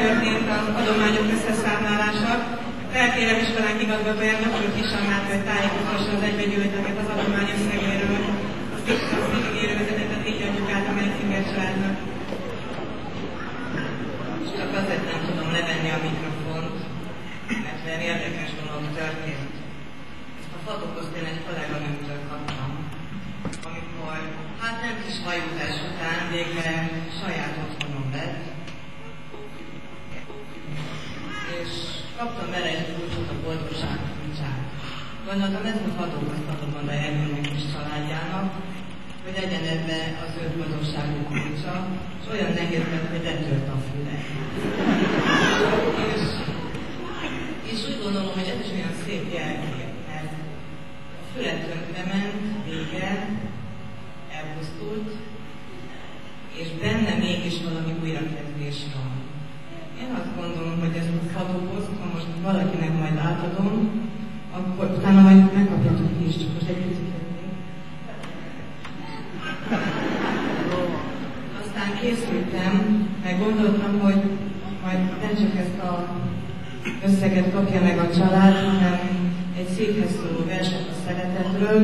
megtörtént az adományok összeszámlálása. Felkérem iskolánk igazgatójának, hogy Kisannát tájékoztassa az egybegyűjtőket az adományösszegéről. Azt ígérő vezetetet így adjuk át a Meisinger családnak. És csak azért nem tudom levenni a mikrofont, mert olyan érdekes dolog történt. Ezt a fotókoszt én egy kolléganőmtől kaptam, amikor, hát nem kis hajózás után végre saját otthonom lett, és kaptam vele egy kulcsot a boldogság kulcsát. Gondoltam, ezt a fotókoszt adom oda Ervénynek és családjának, hogy legyen ebbe az ő boldogságú kulcsa, és olyan nehéz lett, hogy letört a füle. És úgy gondolom, hogy ez is olyan szép jelkép, mert a füle tönkrement, vége, elpusztult, és benne mégis valami újrakezdés van. Én azt gondolom, hogy ezt a fotókoszt, ha most valakinek majd átadom, akkor utána majd megkapjátok ki is, csak most egy picit. Aztán készültem, meg gondoltam, hogy majd nem csak ezt az összeget kapja meg a család, hanem egy széphez szóló verset a szeretetről,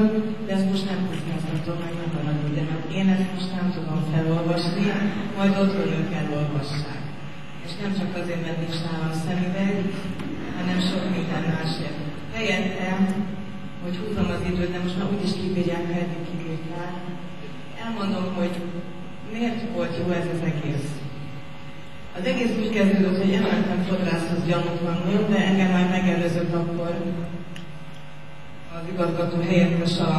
de ezt most nem kockáztatom, meg nem marad ide, mert én ezt most nem tudom felolvasni, majd otthon ők elolvassák. És nem csak azért, mert nincs nálam szemüveg, hanem sok minden másért. Helyette, hogy húzom az időt, de most már úgyis kibírják, ha eddig kibírták, elmondom, hogy miért volt jó ez az egész. Az egész úgy kezdődött, hogy elmentem fodrászhoz gyanútlanul, de engem már megelőzött akkor az igazgató helyettes a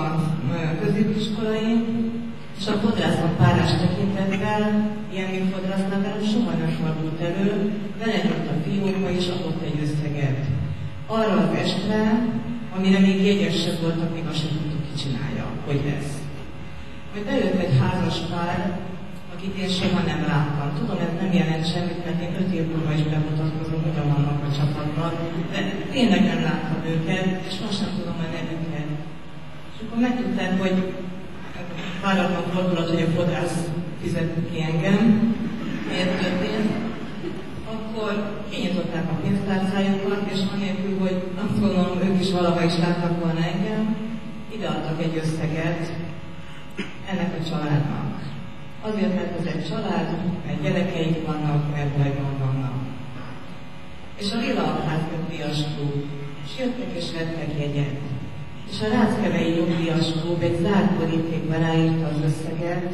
középiskolai, és a fodrásznak párás tekintettel, ilyen mint fodrásznál velem soha nem fordult elő, belenyúlt a fiókba és adott egy összeget. Arra az estre, amire még jegyesek voltak, még azt sem tudtuk, ki csinálja, hogy lesz. Majd bejött egy házas pár, akit én soha nem láttam. Tudom, ez nem jelent semmit, mert én 5 év múlva is bemutatkozom, hogyan vannak a csapatban, de tényleg nem láttam őket, és most sem tudom a nevüket. És akkor megtudták, hogy váratlan fordulat, hogy a fodrász fizet ki engem, miért történt, akkor kinyitották a pénztárcájukat, és anélkül, hogy azt gondolom, ők is valaha is láttak volna engem, ideadtak egy összeget ennek a családnak. Azért, mert ez egy család, mert gyerekeik vannak, mert bajban vannak. És a Lila Házkötdias klub, és jöttek és vettek jegyet. És a Ráckevei Jogdíjas klub egy zárt borítékba ráírta az összeget,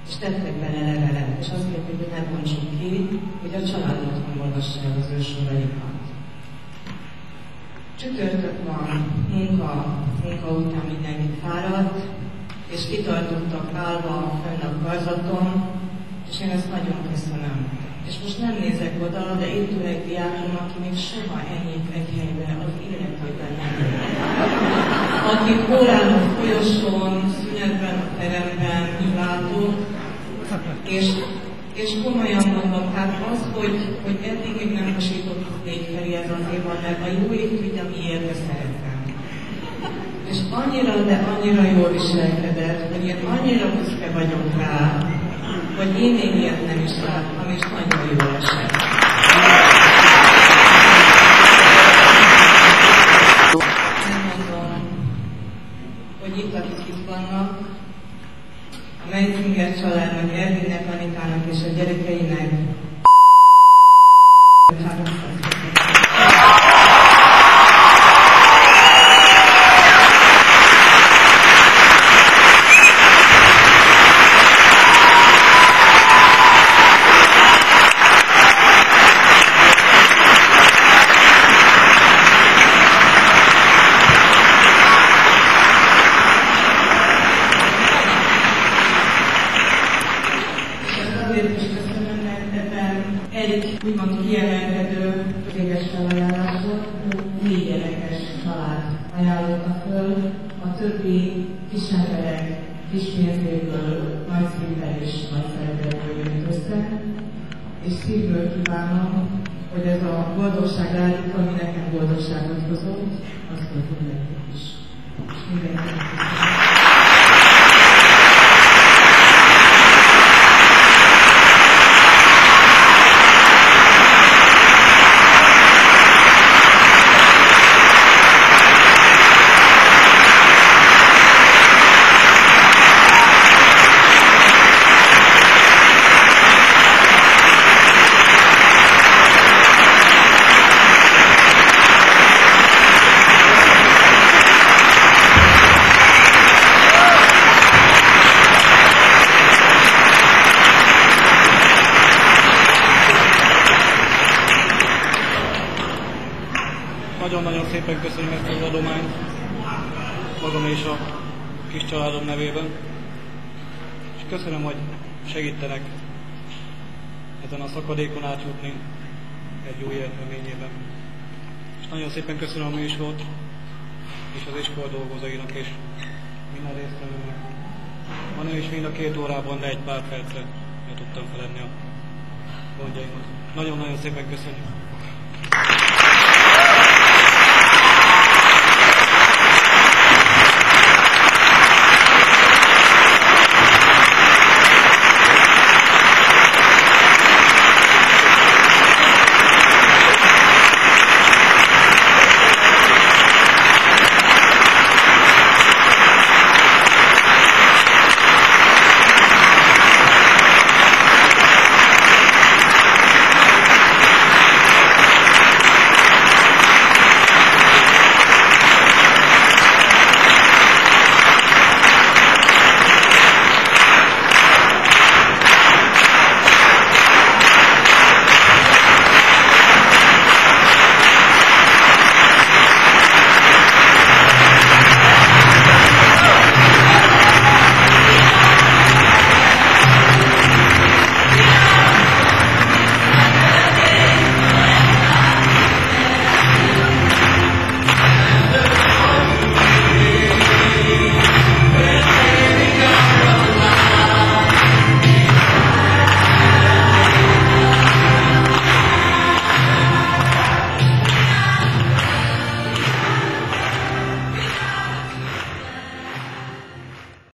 és tettek bele levelet, és azt kérték, hogy ne bontsuk ki, hogy a család otthon olvassa el az ő soraikat. Csütörtök van, munka után mindenki fáradt, és kitartottak állva fönn a karzaton, és én ezt nagyon köszönöm. És most nem nézek oda, de itt ül egy diákom, aki még soha ennyit egy helyben az életében nem volt. Akik órán a folyosón, szünetben, a teremben látott, és komolyan mondom, hát az, hogy eddig még nem hasítottuk még felé ez az évad, mert a jó ég tudja, miért szeretem. És annyira, de annyira jól viselkedett, hogy én annyira büszke vagyok rá, hogy én még ilyet nem is láttam, és nagyon jól esett. Nem mondom, hogy itt akik itt vannak, a Meisinger családnak, Ervénynek, Anikának és a gyerekeinek úgymond kiemelkedő közéges felajánlások, 4 gyerekes család ajánlotta föl, a többi kisemberek kis pénzéből, nagy szívvel és nagy szeretetből jött össze, és szívből kívánom, hogy ez a boldogság rájuk, ami nekem boldogságot hozott, azt tudjuk nekik is. És mindenkinek. nagyon-nagyon szépen köszönöm ezt az adományt, magam és a kis családom nevében. És köszönöm, hogy segítenek ezen a szakadékon átjutni egy új élet reményében. És nagyon szépen köszönöm a műsort, és az iskola dolgozóinak, és minden résztvevőnek. Ma nem is mind a 2 órában, de egy pár percre tudtam feledni a gondjaimat. Nagyon-nagyon szépen köszönjük!